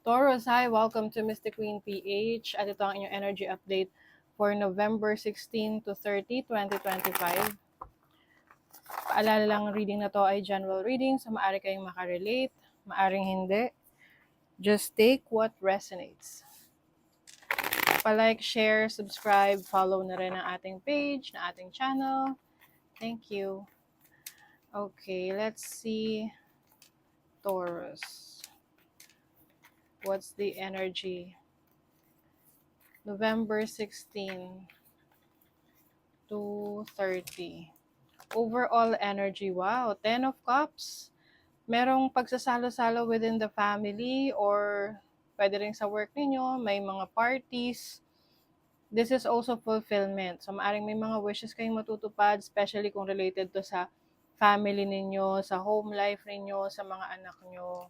Taurus, hi! Welcome to Mystic Queen PH at ito ang inyong energy update for November 16 to 30, 2025. Paalala lang, reading na to ay general reading, so maaari kayong makarelate, maaring hindi. Just take what resonates. Pa-like, share, subscribe, follow na rin ang ating page, na ating channel. Thank you. Okay, let's see. Taurus. What's the energy? November 16 to 30. Overall energy, wow, 10 of Cups. Merong pagsasalo-salo within the family or pwede rin sa work ninyo, may mga parties. This is also fulfillment. So, maaring may mga wishes kayong matutupad, especially kung related to sa family ninyo, sa home life ninyo, sa mga anak nyo.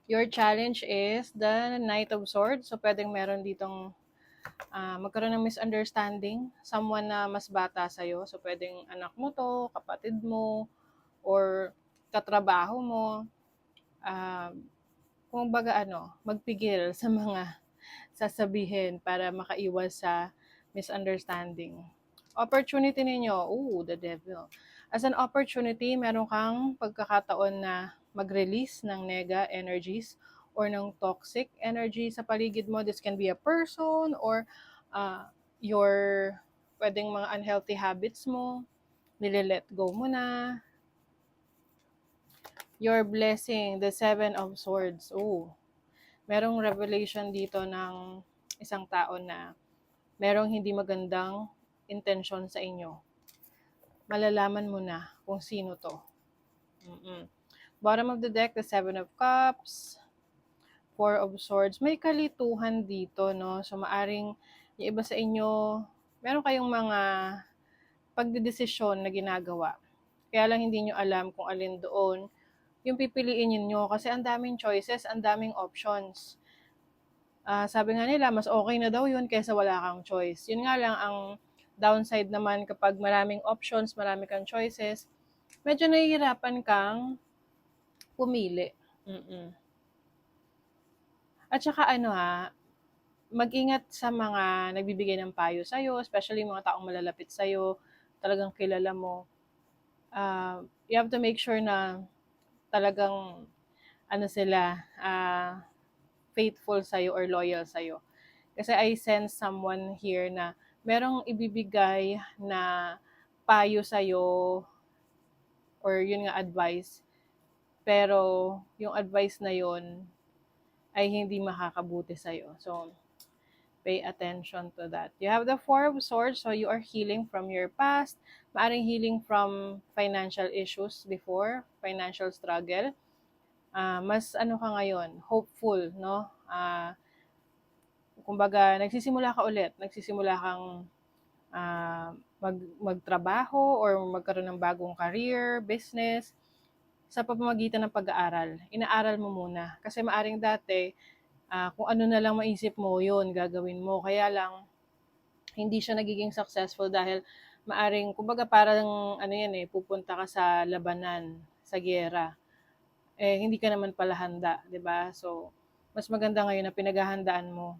Your challenge is the Knight of Swords. So, pwedeng meron ditong magkaroon ng misunderstanding. Someone na mas bata sa'yo. So, pwedeng anak mo to, kapatid mo, or katrabaho mo. Kung baga magpigil sa mga sasabihin para makaiwas sa misunderstanding. Opportunity ninyo, the devil. As an opportunity, meron kang pagkakataon na mag-release ng nega energies or ng toxic energy sa paligid mo. This can be a person or your pwedeng mga unhealthy habits mo, nile-let go mo na. Your blessing, the Seven of Swords. Merong revelation dito ng isang tao na merong hindi magandang intention sa inyo. Malalaman mo na kung sino to. Bottom of the deck, the Seven of Cups, Four of Swords. May kalituhan dito, no? So, maaring yung iba sa inyo, meron kayong mga pagdedesisyon na ginagawa. Kaya lang hindi nyo alam kung alin doon yung pipiliin niyo kasi ang daming choices, ang daming options. Sabi nga nila, mas okay na daw yun kaysa wala kang choice. Yun nga lang, ang downside naman kapag maraming options, marami kang choices, medyo nahihirapan kang pumili. At saka mag-ingat sa mga nagbibigay ng payo sa'yo, especially mga taong malalapit sa'yo, talagang kilala mo. You have to make sure na talagang sila, faithful sa'yo or loyal sa'yo. Kasi I sense someone here na merong ibibigay na payo sa'yo or yun nga advice. Pero yung advice na yun ay hindi makakabuti sa'yo. So, pay attention to that. You have the Four of Swords, so you are healing from your past. Maaring healing from financial issues before, financial struggle. Mas ka ngayon, hopeful, no? Kumbaga, nagsisimula kang magtrabaho or magkaroon ng bagong career, business, sa pamamagitan ng pag-aaral. Inaaral mo muna. Kasi maaring dati, kung ano na lang maisip mo, yun, gagawin mo. Kaya lang, hindi siya nagiging successful dahil maaring, kumbaga parang pupunta ka sa labanan, sa giyera. Hindi ka naman pala handa, 'di ba? So, mas maganda ngayon na pinaghahandaan mo.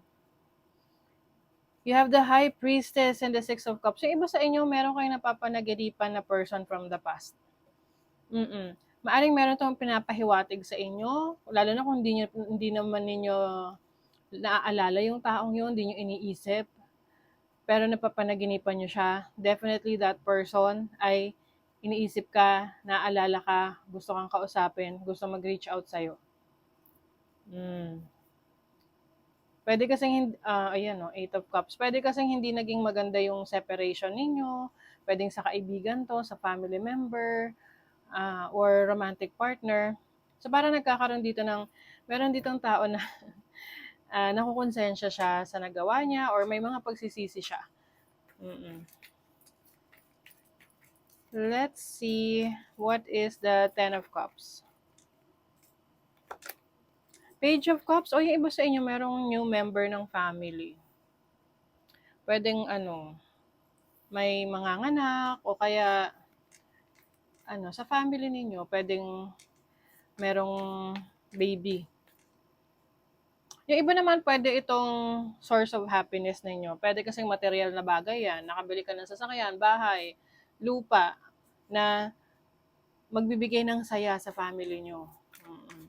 You have the High Priestess and the Six of Cups. Yung iba sa inyo, meron kayong napapanagiripan na person from the past. Maaring meron tong pinapahiwatig sa inyo, lalo na kung hindi naman ninyo naaalala yung taong yun, hindi nyo iniisip, pero napapanaginipan nyo siya. Definitely that person ay iniisip ka, naaalala ka, gusto kang kausapin, gusto mag-reach out sa'yo. Pwede kasing, Eight of Cups. Pwede kasing hindi naging maganda yung separation ninyo. Pwedeng sa kaibigan to, sa family member, or romantic partner. So, parang nagkakaroon dito meron ditong tao na nakukonsensya siya sa nagawa niya or may mga pagsisisi siya. Let's see, what is the Ten of Cups? Page of Cups, o yung iba sa inyo, merong new member ng family. Pwedeng may manganganak o kaya sa family ninyo, pwedeng merong baby. Yung iba naman pwede itong source of happiness ninyo. Pwede kasing material na bagay yan. Nakabili ka ng sasakyan, bahay, lupa, na magbibigay ng saya sa family nyo. Mm.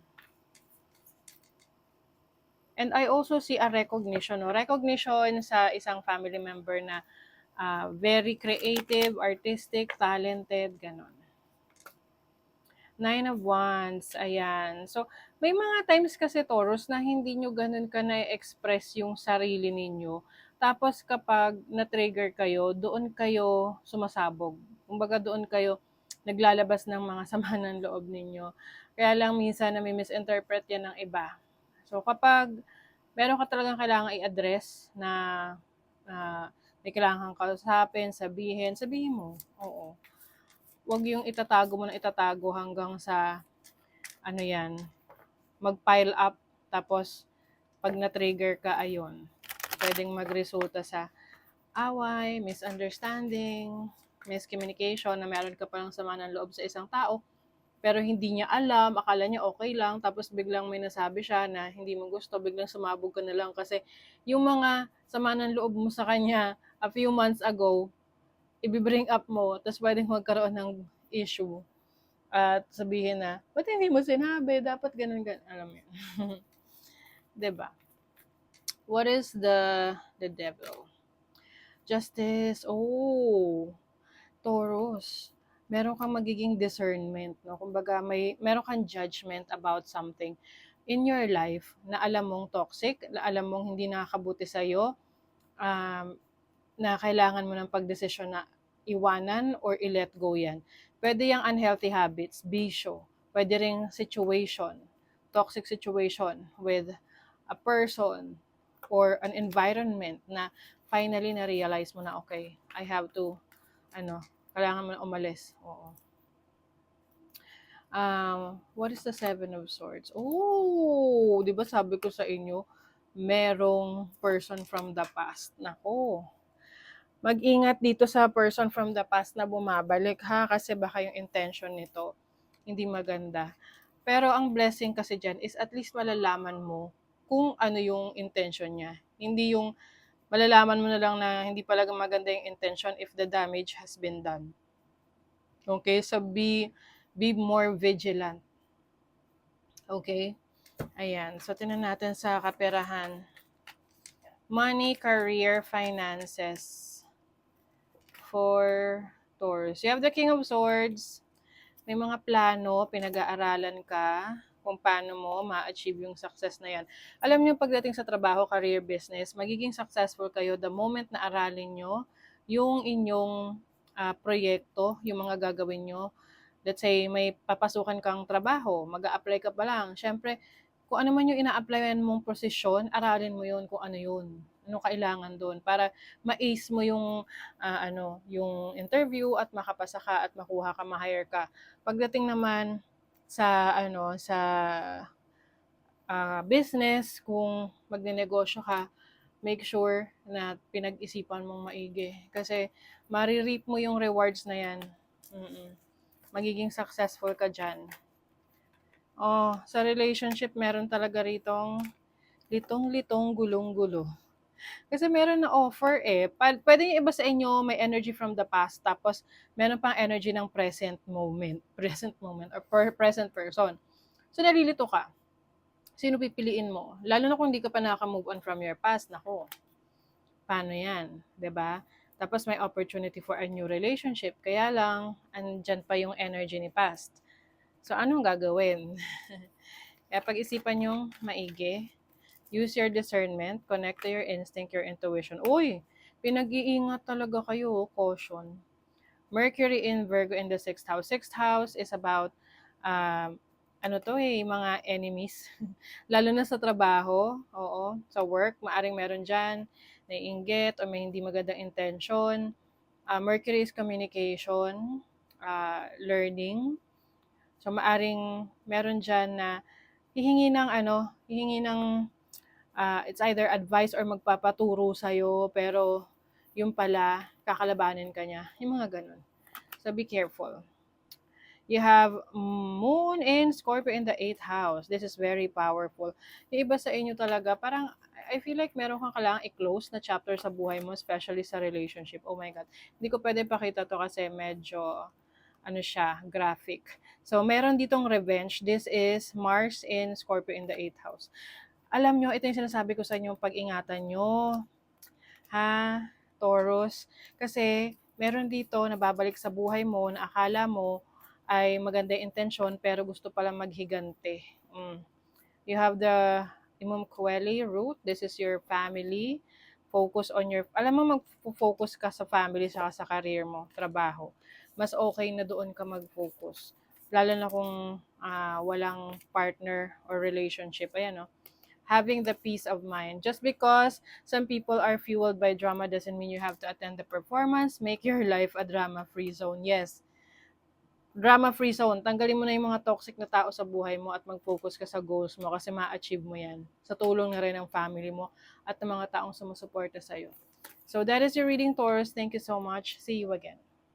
And I also see a recognition. No? Recognition sa isang family member na very creative, artistic, talented, ganon. Nine of Wands, ayan. So, may mga times kasi Taurus na hindi nyo ganun ka na-express yung sarili ninyo. Tapos kapag na-trigger kayo, doon kayo sumasabog. Kumbaga doon kayo naglalabas ng mga sama ng loob ninyo. Kaya lang minsan na may misinterpret yan ng iba. So, kapag meron ka talagang kailangan i-address na may kailangan kang kausapin, sabihin mo. Oo. Huwag yung itatago mo na itatago hanggang sa ano yan, mag-pile up, tapos pag na-trigger ka, ayun, pwedeng magresulta sa away, misunderstanding, miscommunication, na meron ka palang sama ng loob sa isang tao, pero hindi niya alam, akala niya okay lang, tapos biglang may nasabi siya na hindi mo gusto, biglang sumabog ka na lang kasi yung mga sama ng loob mo sa kanya a few months ago, i-bring up mo, tapos pwedeng magkaroon ng issue. At sabihin na, ba't hindi mo sinabi? Dapat ganun. Alam mo yun. Diba? What is the devil? Justice. Oh, Taurus. Meron kang magiging discernment, no? Kumbaga, meron kang judgment about something in your life na alam mong toxic, na alam mong hindi nakakabuti sa'yo, na kailangan mo ng pagdesisyon na iwanan or i-let go yan. Pwede yung unhealthy habits, bisyo. Pwede ring situation, toxic situation with a person or an environment na finally na-realize mo na, okay, I have to, kailangan mo na umalis. Oo. What is the Seven of Swords? Oh, di ba sabi ko sa inyo, merong person from the past. Nako, mag-ingat dito sa person from the past na bumabalik ha, kasi baka yung intention nito hindi maganda. Pero ang blessing kasi dyan is at least malalaman mo kung ano yung intention niya. Hindi yung malalaman mo na lang na hindi pala maganda yung intention if the damage has been done. Okay? So be more vigilant. Okay? Ayan. So tingnan natin sa kaperahan. Money, career, finances. For Taurus. You have the King of Swords. May mga plano, pinag-aaralan ka kung paano mo ma-achieve yung success na yan. Alam niyo, pagdating sa trabaho, career, business, magiging successful kayo the moment na aralin nyo yung inyong proyekto, yung mga gagawin nyo. Let's say, may papasukan kang trabaho, mag-a-apply ka pa lang. Siyempre, kung ano man yung ina-applyan mong posisyon, aralin mo yun kung ano yun. Ano kailangan doon para ma-ace mo yung yung interview at makapasa ka at makuha ka, ma-hire ka. Pagdating naman sa business, kung magnenegosyo ka, make sure na pinag-isipan mong maigi kasi marireap mo yung rewards na yan. Magiging successful ka dyan. Oh, sa relationship meron talaga ritong litong-litong, gulong-gulo. Kasi meron na offer pwede yung iba sa inyo may energy from the past, tapos meron pang energy ng present moment or present person. So nalilito ka. Sino pipiliin mo? Lalo na kung hindi ka pa nakaka-move on from your past, nako. Paano yan? 'Di ba? Tapos may opportunity for a new relationship, kaya lang andyan pa yung energy ni past. So anong gagawin? Kaya pag-isipan yung maigi. Use your discernment, connect to your instinct, your intuition. Uy, pinag-iingat talaga kayo, caution. Mercury in Virgo in the 6th house. 6th house is about, mga enemies. Lalo na sa trabaho, oo, sa work, maaring meron dyan, naiinggit o may hindi magandang intention. Mercury is communication, learning. So, maaring meron dyan na hihingi ng it's either advice or magpapaturo sa'yo, pero yung pala, kakalabanin ka niya. Yung mga ganun. So, be careful. You have Moon in Scorpio in the 8th house. This is very powerful. Yung iba sa inyo talaga, parang I feel like meron kang kailangang i-close na chapter sa buhay mo, especially sa relationship. Oh my God. Hindi ko pwede pakita to kasi medyo, ano siya, graphic. So, meron ditong revenge. This is Mars in Scorpio in the 8th house. Alam nyo, ito yung sinasabi ko sa inyo, pag-ingatan nyo. Ha? Taurus. Kasi, meron dito na babalik sa buhay mo na akala mo ay maganda yung intensyon pero gusto pala maghigante. You have the Imam Kweli root. This is your family. Focus on your, alam mo, mag-focus ka sa family saka sa career mo, trabaho. Mas okay na doon ka mag-focus. Lalo na kung walang partner or relationship. Ayan, no? Having the peace of mind. Just because some people are fueled by drama doesn't mean you have to attend the performance. Make your life a drama-free zone. Yes, drama-free zone. Tanggalin mo na yung mga toxic na tao sa buhay mo at mag-focus ka sa goals mo kasi ma-achieve mo yan. Sa tulong na rin ng family mo at ng mga taong sumusuporta sa'yo. So that is your reading, Taurus. Thank you so much. See you again.